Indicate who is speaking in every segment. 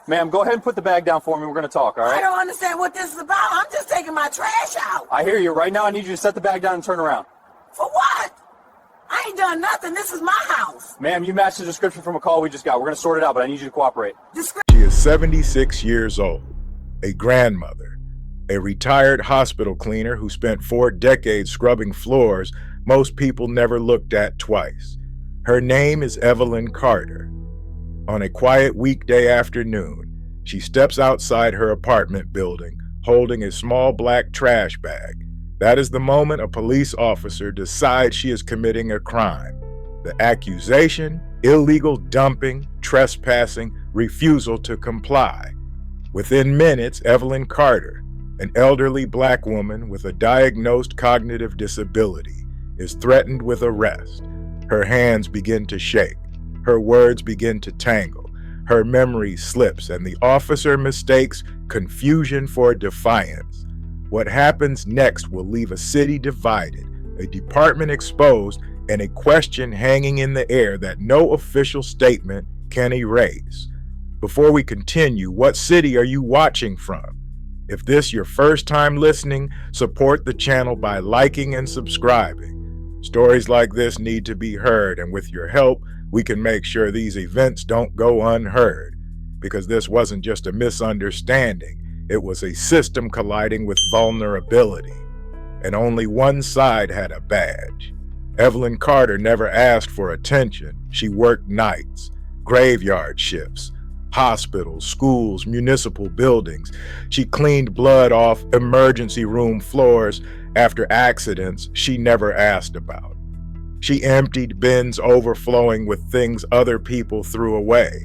Speaker 1: Ma'am, go ahead and put the bag down for me. We're going to talk, all right?
Speaker 2: I don't understand what this is about. I'm just taking my trash out.
Speaker 1: I hear you. Right now, I need you to set the bag down and turn around.
Speaker 2: For what? I ain't done nothing. This is my house.
Speaker 1: Ma'am, you matched the description from a call we just got. We're going to sort it out, but I need you to cooperate.
Speaker 3: She is 76 years old, a grandmother, a retired hospital cleaner who spent 4 decades scrubbing floors most people never looked at twice. Her name is Evelyn Carter. On a quiet weekday afternoon, she steps outside her apartment building holding a small black trash bag. That is the moment a police officer decides she is committing a crime. The accusation: illegal dumping, trespassing, refusal to comply. Within minutes, Evelyn Carter, an elderly black woman with a diagnosed cognitive disability, is threatened with arrest. Her hands begin to shake. Her words begin to tangle. Her memory slips, and the officer mistakes confusion for defiance. What happens next will leave a city divided, a department exposed, and a question hanging in the air that no official statement can erase. Before we continue, what city are you watching from? If this is your first time listening, support the channel by liking and subscribing. Stories like this need to be heard, and with your help, we can make sure these events don't go unheard. Because this wasn't just a misunderstanding, it was a system colliding with vulnerability. And only one side had a badge. Evelyn Carter never asked for attention. She worked nights, graveyard shifts, hospitals, schools, municipal buildings. She cleaned blood off emergency room floors after accidents she never asked about. She emptied bins overflowing with things other people threw away.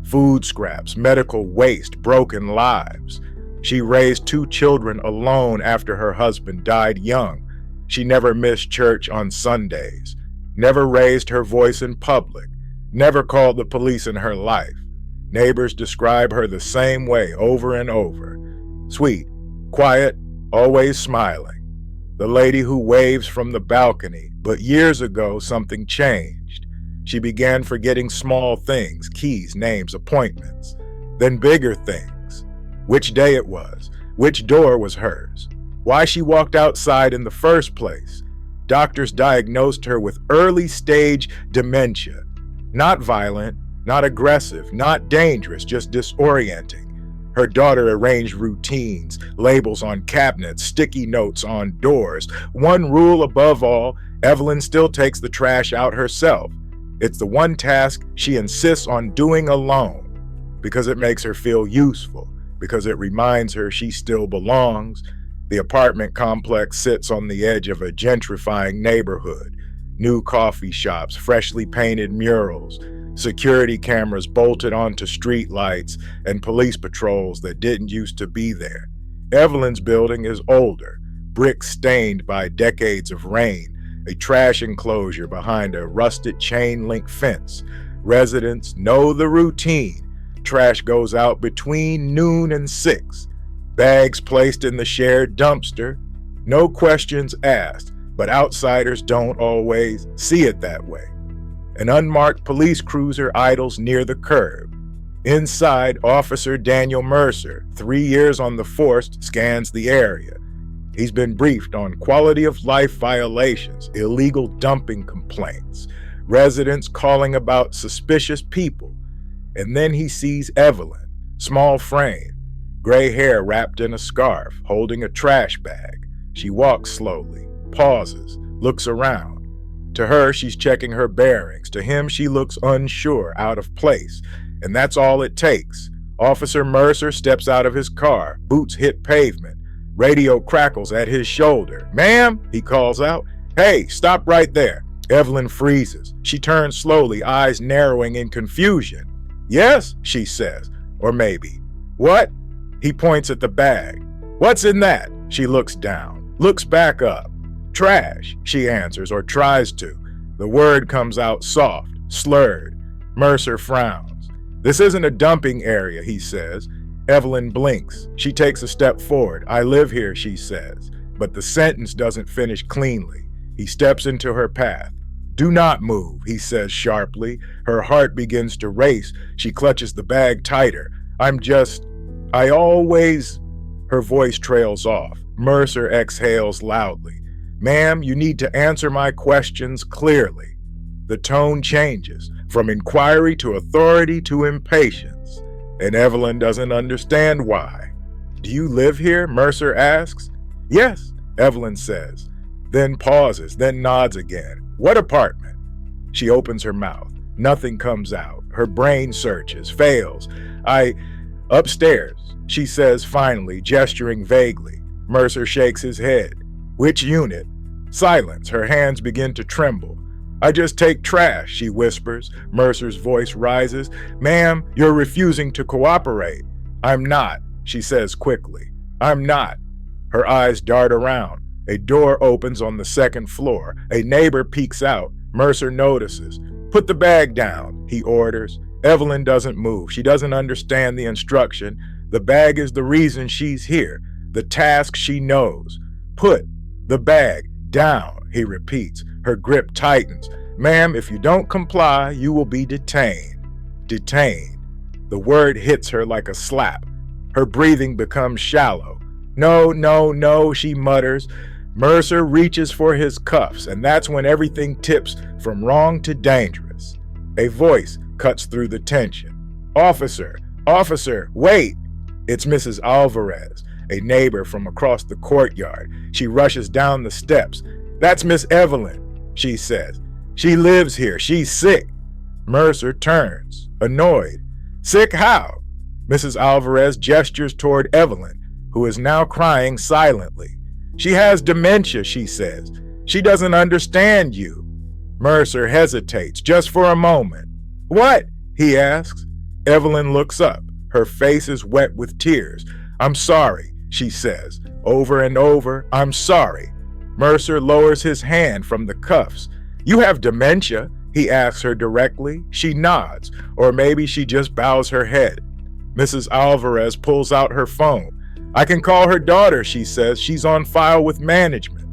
Speaker 3: Food scraps, medical waste, broken lives. She raised 2 children alone after her husband died young. She never missed church on Sundays, never raised her voice in public, never called the police in her life. Neighbors describe her the same way over and over. Sweet, quiet, always smiling. The lady who waves from the balcony, but years ago something changed. She began forgetting small things, keys, names, appointments, then bigger things. Which day it was, which door was hers, why she walked outside in the first place. Doctors diagnosed her with early stage dementia. Not violent, not aggressive, not dangerous, just disorienting. Her daughter arranged routines, labels on cabinets, sticky notes on doors. One rule above all, Evelyn still takes the trash out herself. It's the one task she insists on doing alone, because it makes her feel useful, because it reminds her she still belongs. The apartment complex sits on the edge of a gentrifying neighborhood. New coffee shops, freshly painted murals, security cameras bolted onto street lights, and police patrols that didn't used to be there. Evelyn's building is older, bricks stained by decades of rain, a trash enclosure behind a rusted chain-link fence. Residents know the routine. Trash goes out between noon and 6. Bags placed in the shared dumpster. No questions asked, but outsiders don't always see it that way. An unmarked police cruiser idles near the curb. Inside, Officer Daniel Mercer, 3 years on the force, scans the area. He's been briefed on quality of life violations, illegal dumping complaints, residents calling about suspicious people. And then he sees Evelyn, small frame, gray hair wrapped in a scarf, holding a trash bag. She walks slowly, pauses, looks around. To her, she's checking her bearings. To him, she looks unsure, out of place. And that's all it takes. Officer Mercer steps out of his car. Boots hit pavement. Radio crackles at his shoulder. "Ma'am," he calls out. "Hey, stop right there." Evelyn freezes. She turns slowly, eyes narrowing in confusion. "Yes," she says. Or maybe. "What?" He points at the bag. "What's in that?" She looks down, looks back up. "Trash," she answers, or tries to. The word comes out soft, slurred. Mercer frowns. "This isn't a dumping area," he says. Evelyn blinks. She takes a step forward. "I live here," she says. But the sentence doesn't finish cleanly. He steps into her path. "Do not move," he says sharply. Her heart begins to race. She clutches the bag tighter. I always. Her voice trails off. Mercer exhales loudly. Ma'am, you need to answer my questions clearly. The tone changes from inquiry to authority to impatience, and Evelyn doesn't understand why. Do you live here? Mercer asks. Yes, Evelyn says, then pauses, then nods again. What apartment? She opens her mouth. Nothing comes out. Her brain searches, fails. Upstairs, she says finally, gesturing vaguely. Mercer shakes his head. Which unit? Silence. Her hands begin to tremble. I just take trash, she whispers. Mercer's voice rises. Ma'am, you're refusing to cooperate. I'm not, she says quickly. I'm not. Her eyes dart around. A door opens on the second floor. A neighbor peeks out. Mercer notices. Put the bag down, he orders. Evelyn doesn't move. She doesn't understand the instruction. The bag is the reason she's here. The task she knows. Put the bag down, he repeats. Her grip tightens. Ma'am, if you don't comply, you will be detained. Detained. The word hits her like a slap. Her breathing becomes shallow. No, no, no, she mutters. Mercer reaches for his cuffs, and that's when everything tips from wrong to dangerous. A voice cuts through the tension. Officer, officer, wait! It's Mrs. Alvarez, a neighbor from across the courtyard. She rushes down the steps. That's Miss Evelyn, she says. She lives here. She's sick. Mercer turns, annoyed. Sick how? Mrs. Alvarez gestures toward Evelyn, who is now crying silently. She has dementia, she says. She doesn't understand you. Mercer hesitates just for a moment. What? He asks. Evelyn looks up. Her face is wet with tears. I'm sorry, she says. Over and over, I'm sorry. Mercer lowers his hand from the cuffs. You have dementia? He asks her directly. She nods, or maybe she just bows her head. Mrs. Alvarez pulls out her phone. I can call her daughter, she says. She's on file with management.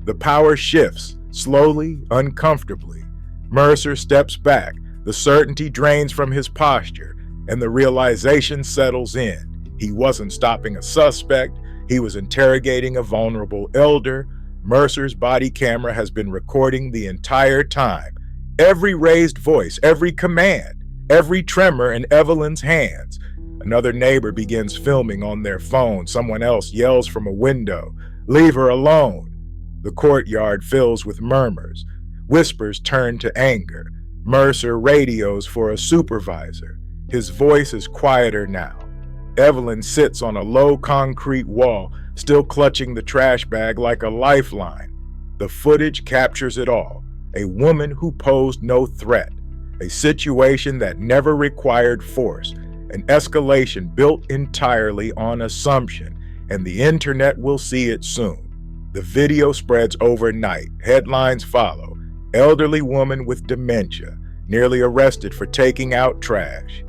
Speaker 3: The power shifts, slowly, uncomfortably. Mercer steps back. The certainty drains from his posture, and the realization settles in. He wasn't stopping a suspect. He was interrogating a vulnerable elder. Mercer's body camera has been recording the entire time. Every raised voice, every command, every tremor in Evelyn's hands. Another neighbor begins filming on their phone. Someone else yells from a window, "Leave her alone." The courtyard fills with murmurs. Whispers turn to anger. Mercer radios for a supervisor. His voice is quieter now. Evelyn sits on a low concrete wall, still clutching the trash bag like a lifeline. The footage captures it all. A woman who posed no threat. A situation that never required force. An escalation built entirely on assumption, and the internet will see it soon. The video spreads overnight. Headlines follow. Elderly woman with dementia, nearly arrested for taking out trash.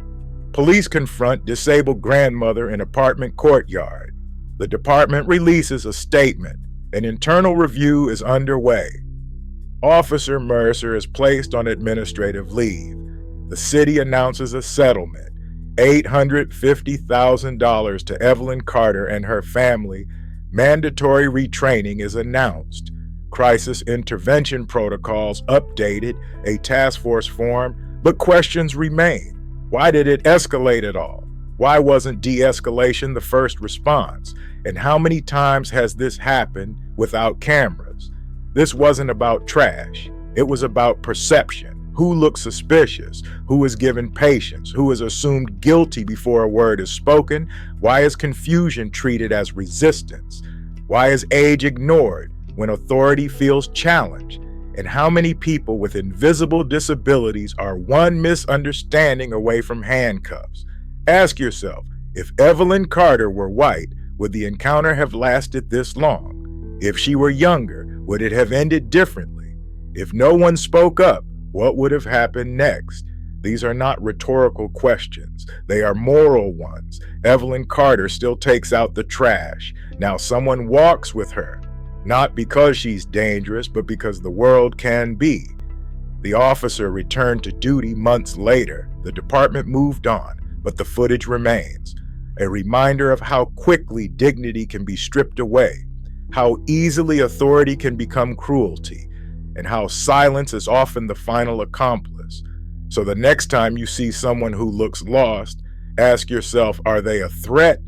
Speaker 3: Police confront disabled grandmother in apartment courtyard. The department releases a statement. An internal review is underway. Officer Mercer is placed on administrative leave. The city announces a settlement. $850,000 to Evelyn Carter and her family. Mandatory retraining is announced. Crisis intervention protocols updated, a task force formed, but questions remain. Why did it escalate at all? Why wasn't de-escalation the first response? And how many times has this happened without cameras? This wasn't about trash. It was about perception. Who looks suspicious? Who is given patience? Who is assumed guilty before a word is spoken? Why is confusion treated as resistance? Why is age ignored when authority feels challenged? And how many people with invisible disabilities are one misunderstanding away from handcuffs? Ask yourself, if Evelyn Carter were white, would the encounter have lasted this long? If she were younger, would it have ended differently? If no one spoke up, what would have happened next? These are not rhetorical questions. They are moral ones. Evelyn Carter still takes out the trash. Now someone walks with her. Not because she's dangerous, but because the world can be. The officer returned to duty months later. The department moved on. but the footage remains, a reminder of how quickly dignity can be stripped away, how easily authority can become cruelty, and how silence is often the final accomplice. So the next time you see someone who looks lost, ask yourself, are they a threat,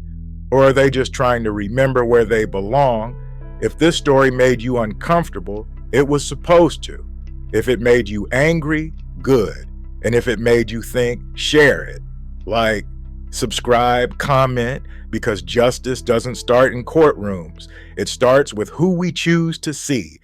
Speaker 3: or are they just trying to remember where they belong? If this story made you uncomfortable, it was supposed to. If it made you angry, good. And if it made you think, share it. Like, subscribe, comment, because justice doesn't start in courtrooms. It starts with who we choose to see.